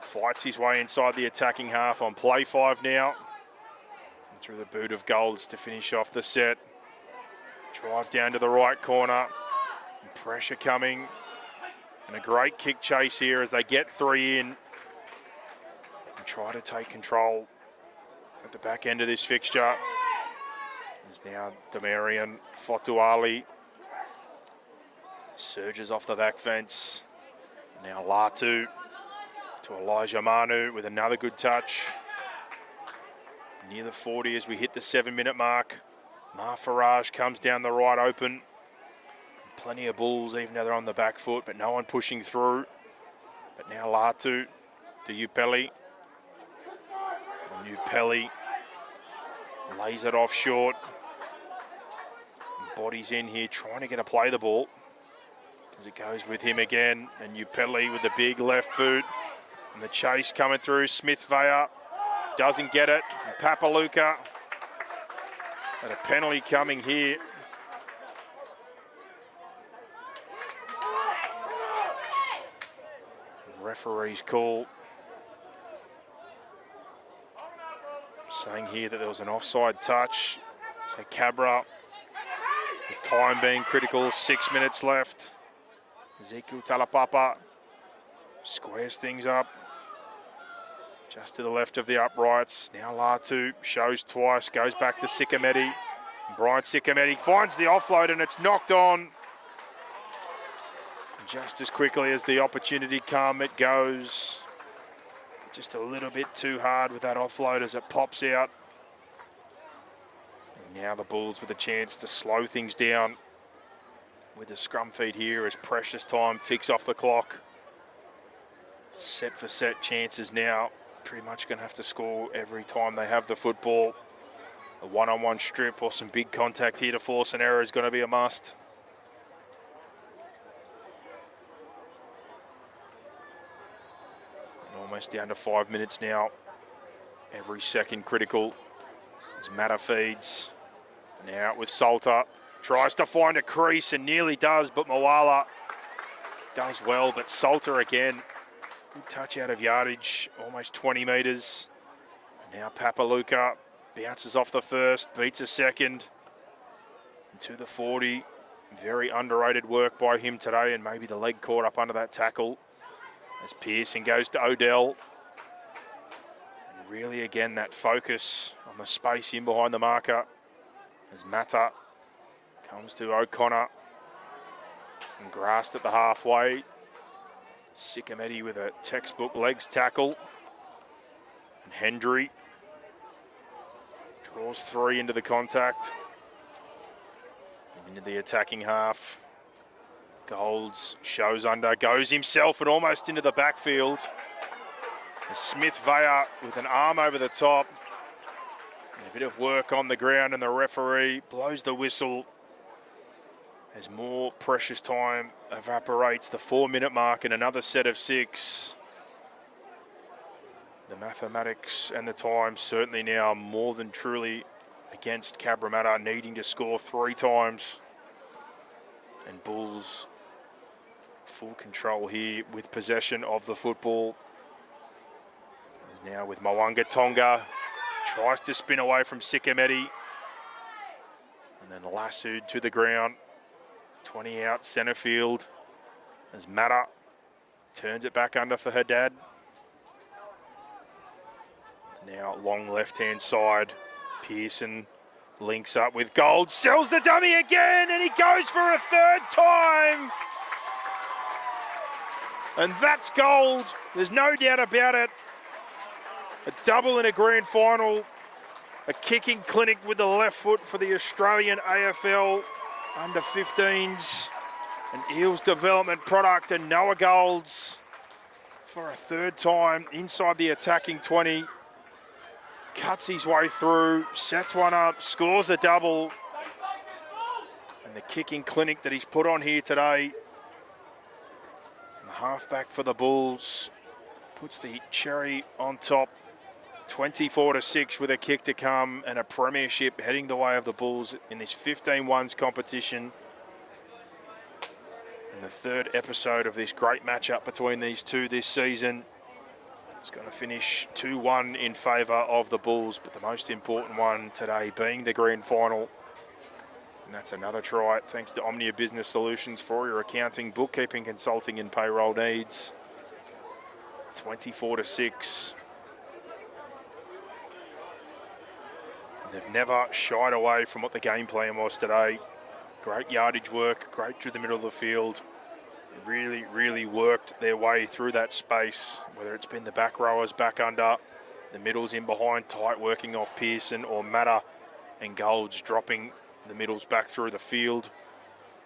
Speaker 1: fights his way inside the attacking half on play 5 now. And through the boot of Golds to finish off the set. Drive down to the right corner, and pressure coming, and a great kick chase here as they get 3 in and try to take control at the back end of this fixture. There's now Demarian Fotuali, surges off the back fence. Now Latu to Elijah Manu with another good touch. Near the 40 as we hit the 7-minute mark. Mar Farage comes down the right open. Plenty of Bulls, even though they're on the back foot, but no one pushing through. But now Latu to Upelli. Upelli lays it off short. Bodies in here, trying to get a play the ball. As it goes with him again, and Upelli with the big left boot. And the chase coming through, Smith Vea doesn't get it. And Papaluka And a penalty coming here. Referee's call saying here that there was an offside touch. So Cabra, with time being critical, 6 minutes left. Ezekiel Talapapa squares things up just to the left of the uprights. Now Latu shows twice, goes back to Sikameti. Brian Sikameti finds the offload and it's knocked on. Just as quickly as the opportunity come, it goes. Just a little bit too hard with that offload as it pops out. And now the Bulls with a chance to slow things down with the scrum feed here as precious time ticks off the clock. Set for set chances now. Pretty much going to have to score every time they have the football. A one-on-one strip or some big contact here to force an error is going to be a must. Almost down to 5 minutes now. Every second critical as Matta feeds. Now out with Salter. Tries to find a crease and nearly does, but Moala does well. But Salter again, good touch out of yardage, almost 20 metres. Now Papaluka bounces off the first, beats a second. And to the 40. Very underrated work by him today, and maybe the leg caught up under that tackle. As Pearson goes to Odell. And really, again, that focus on the space in behind the marker. As Matta comes to O'Connor. And grasped at the halfway. Sikameti with a textbook legs tackle. And Hendry draws 3 into the contact. And into the attacking half. Golds shows under, goes himself and almost into the backfield. Smith Vaya with an arm over the top. And a bit of work on the ground, and the referee blows the whistle as more precious time evaporates. The 4-minute mark and another set of 6. The mathematics and the time certainly now more than truly against Cabramatta, needing to score 3 times. And Bulls full control here with possession of the football. Now with Mwanga Tonga. Tries to spin away from Sikameti. And then lassoed to the ground. 20 out centre field. As Matta turns it back under for Haddad. Now long left-hand side. Pearson links up with Gold. Sells the dummy again, and he goes for a 3rd time. And that's Gold. There's no doubt about it. A double in a grand final. A kicking clinic with the left foot for the Australian AFL under 15s. An Eels development product, and Noah Golds for a 3rd time inside the attacking 20. Cuts his way through, sets one up, scores a double. And the kicking clinic that he's put on here today. And the halfback for the Bulls puts the cherry on top. 24-6 with a kick to come, and a premiership heading the way of the Bulls in this 15-1s competition. And the 3rd episode of this great matchup between these two this season. It's going to finish 2-1 in favour of the Bulls, but the most important one today being the grand final. And that's another try thanks to Omnia Business Solutions for your accounting, bookkeeping, consulting and payroll needs. 24-6. They've never shied away from what the game plan was today. Great yardage work, great through the middle of the field. Really, really worked their way through that space, whether it's been the back rowers back under, the middles in behind, tight working off Pearson, or Matta and Golds dropping the middles back through the field.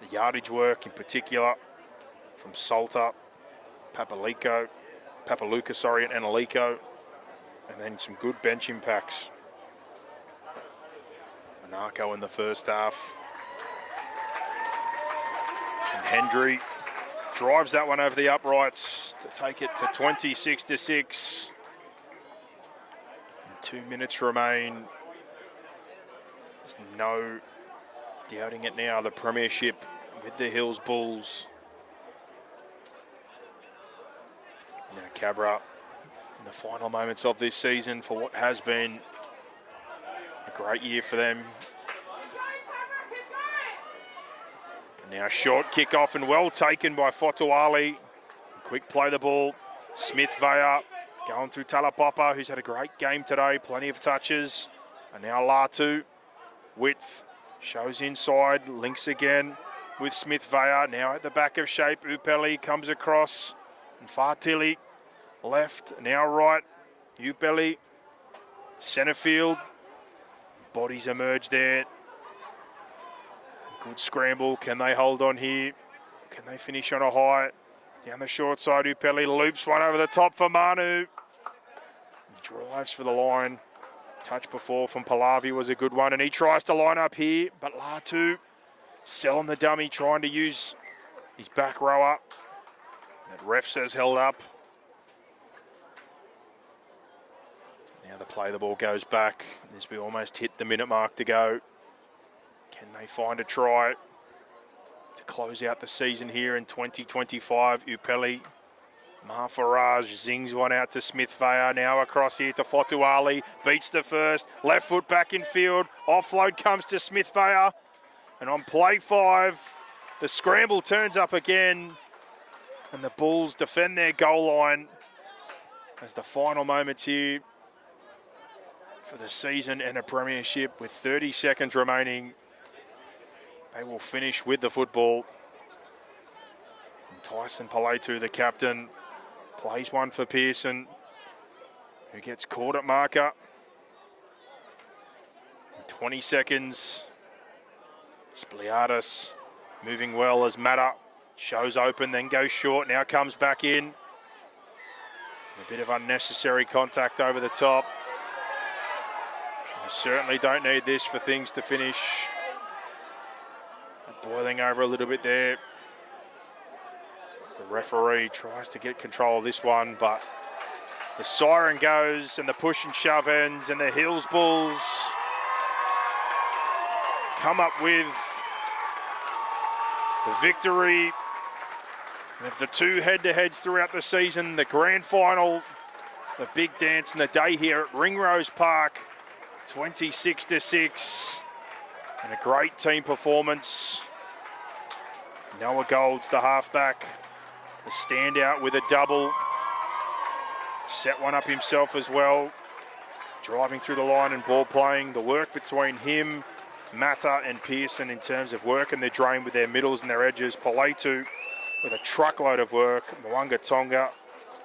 Speaker 1: The yardage work in particular from Salter, Papaluka, and Analico, and then some good bench impacts. Monaco in the first half. And Hendry drives that one over the uprights to take it to 26-6. 2 minutes remain. There's no doubting it now, the premiership with the Hills Bulls. Now Cabra in the final moments of this season for what has been a great year for them. Now short kick-off and well taken by Fotuali. Quick play the ball. Smith Vea going through Talapapa, who's had a great game today. Plenty of touches. And now Latu. Width shows inside. Links again with Smith Vea. Now at the back of shape. Upeli comes across. And Fartili left. Now right. Upeli. Centre field. Bodies emerge there. Good scramble. Can they hold on here? Can they finish on a high? Down the short side, Upeli loops one over the top for Manu. Drives for the line. Touch before from Pallavi was a good one, and he tries to line up here, but Latu selling the dummy, trying to use his back rower. That ref says held up. Now the play, the ball goes back. As we almost hit the minute mark to go. Can they find a try to close out the season here in 2025? Upeli, Mafaraj zings one out to Smith Vea. Now across here to Fotuali. Beats the first. Left foot back in field. Offload comes to Smith Vea. And on play 5, the scramble turns up again. And the Bulls defend their goal line as the final moments here for the season and a premiership with 30 seconds remaining. They will finish with the football. And Tyson Paletu, the captain, plays one for Pearson, who gets caught at marker. 20 seconds. Spliatis moving well as Matta shows open, then goes short, now comes back in. A bit of unnecessary contact over the top. I certainly don't need this for things to finish. Boiling over a little bit there. The referee tries to get control of this one, but the siren goes and the push and shove ends, and the Hills Bulls come up with the victory of the 2 head-to-heads throughout the season. The grand final, the big dance in the day here at Ringrose Park, 26-6, and a great team performance. Noah Gold's the halfback, the standout with a double. Set one up himself as well. Driving through the line and ball playing. The work between him, Matta and Pearson in terms of work and their drain with their middles and their edges. Paletu with a truckload of work. Mwanga Tonga,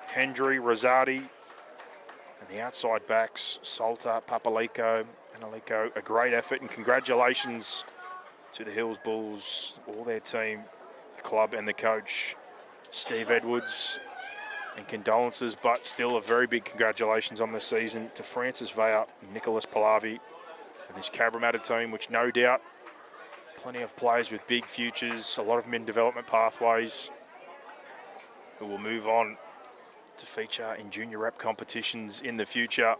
Speaker 1: Hendry, Rosati, and the outside backs, Salter, Papaliko, and Aliko. A great effort, and congratulations to the Hills Bulls, all their team, the club and the coach, Steve Edwards, and condolences, but still a very big congratulations on the season to Francis Vea, Nicholas Pallavi, and this Cabramatta team, which no doubt plenty of players with big futures, a lot of them in development pathways, who will move on to feature in junior rep competitions in the future.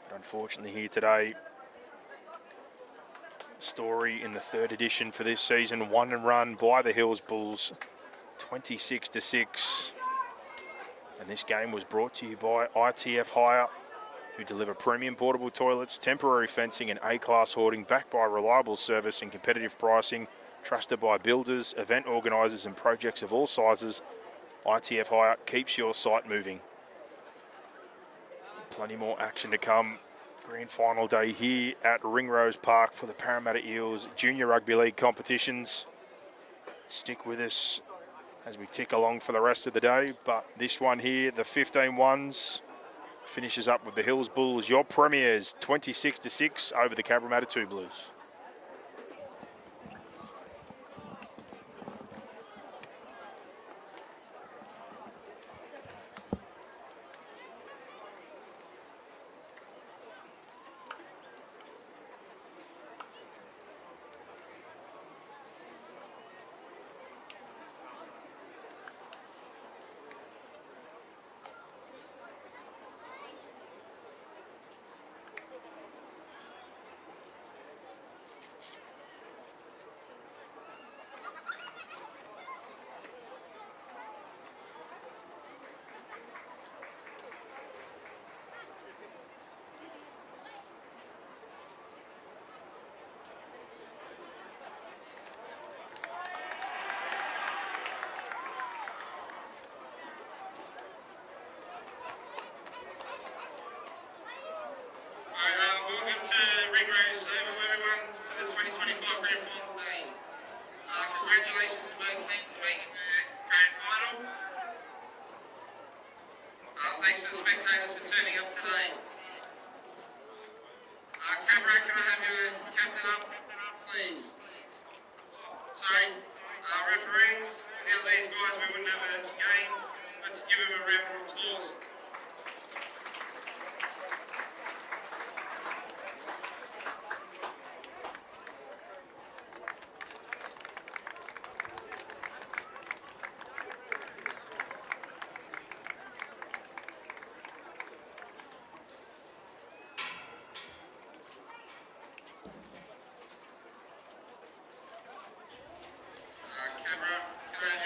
Speaker 1: But unfortunately here today, story in the 3rd edition for this season, won and run by the Hills Bulls, 26-6. And this game was brought to you by ITF Hire, who deliver premium portable toilets, temporary fencing and A-class hoarding, backed by reliable service and competitive pricing, trusted by builders, event organisers and projects of all sizes. ITF Hire keeps your site moving. Plenty more action to come. Grand final day here at Ringrose Park for the Parramatta Eels Junior Rugby League competitions. Stick with us as we tick along for the rest of the day, but this one here, the 15-1s, finishes up with the Hills Bulls, your premiers, 26-6 over the Cabramatta 2 Blues.
Speaker 2: Welcome to Ringrose Oval, everyone, for the 2025 Grand Final Day. Congratulations to both teams for making the Grand Final. Thanks for the spectators for turning up today. Cabramatta, can I have your captain up, please? Sorry, referees, without these guys we wouldn't have a game. Let's give them a round of applause.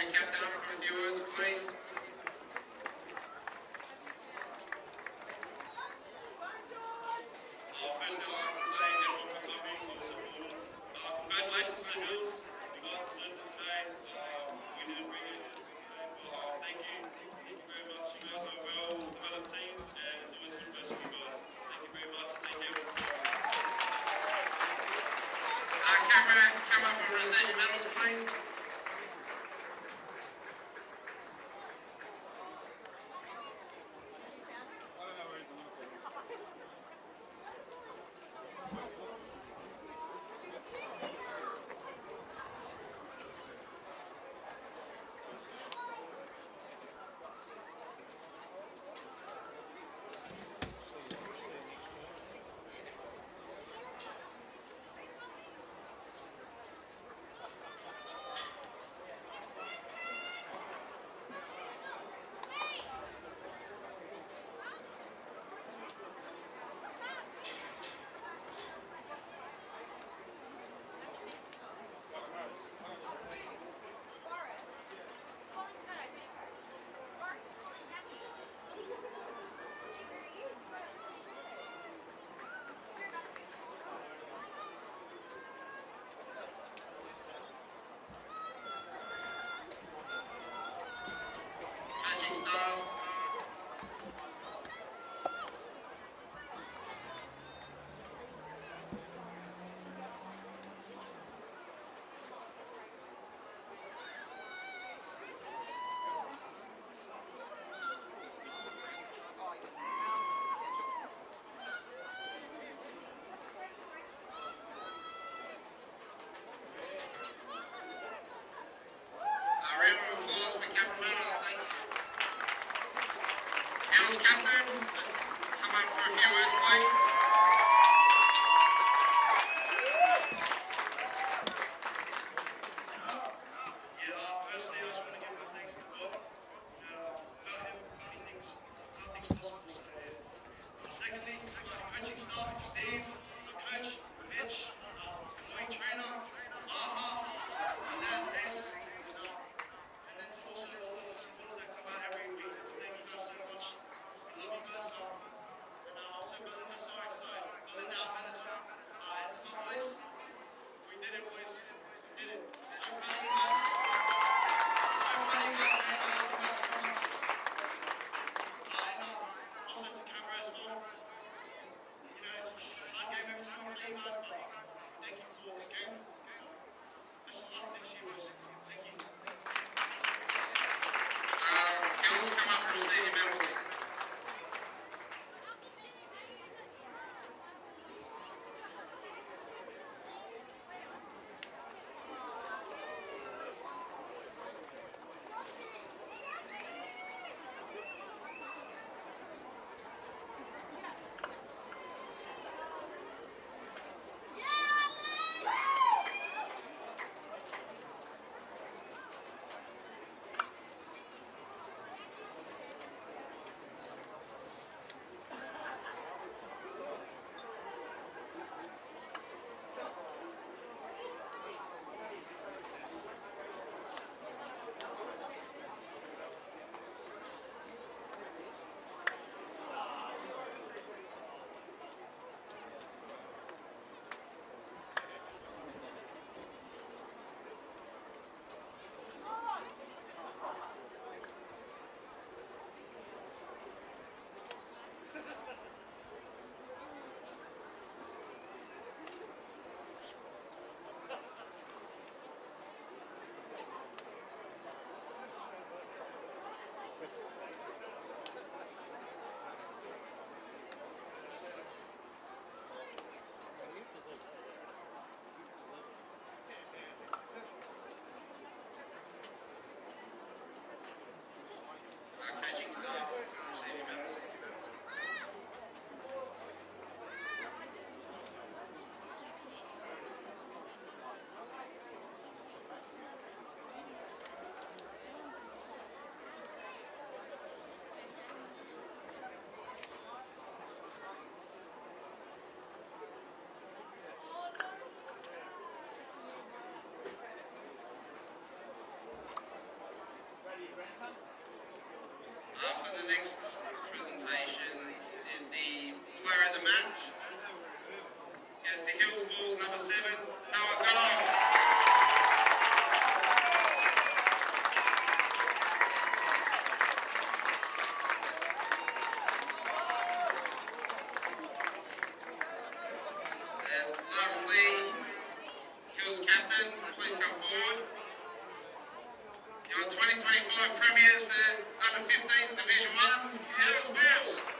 Speaker 2: Captain up for a few words, please.
Speaker 3: Firstly, I'd like to thank everyone for coming, all the supporters. Congratulations to the Hills. You guys deserved it today. We didn't bring it today, but thank you. Thank you very much. You guys are a well-developed team, and it's always good to see you guys. Thank you very much. Thank you everyone for coming.
Speaker 2: Cabramatta, come up and receive your medals, please. Coaching staff. A round of applause for Cabramatta, thank you. Hills captain, come up for a few words, please.
Speaker 4: Firstly, I just want to give my thanks to God. Without him, nothing's possible. So, secondly, to my coaching staff, Steve, my coach, Mitch, annoying trainer, Maha, my dad, X, and then to also all the supporters that come out every week. Thank you guys so much. I love you guys. And also Belinda, Belinda, our manager, and to my boys. We did it, boys. We did it. I'm so proud of you guys. I'm so proud of you guys, man. I love you guys so much. And also to Canberra as well. You know, it's a hard game every time we play you guys, but thank you for this game. Best of luck next year, boys. Thank you.
Speaker 2: Hills, come up and receive your medals. coaching staff to receive your medals. For the next presentation is the player of the match. Yes, the Hills Bulls, number 7, Noah Gold. And lastly, Hills captain, please come forward. Your 2025 premiers for under 15s Division 1, Hills Bulls.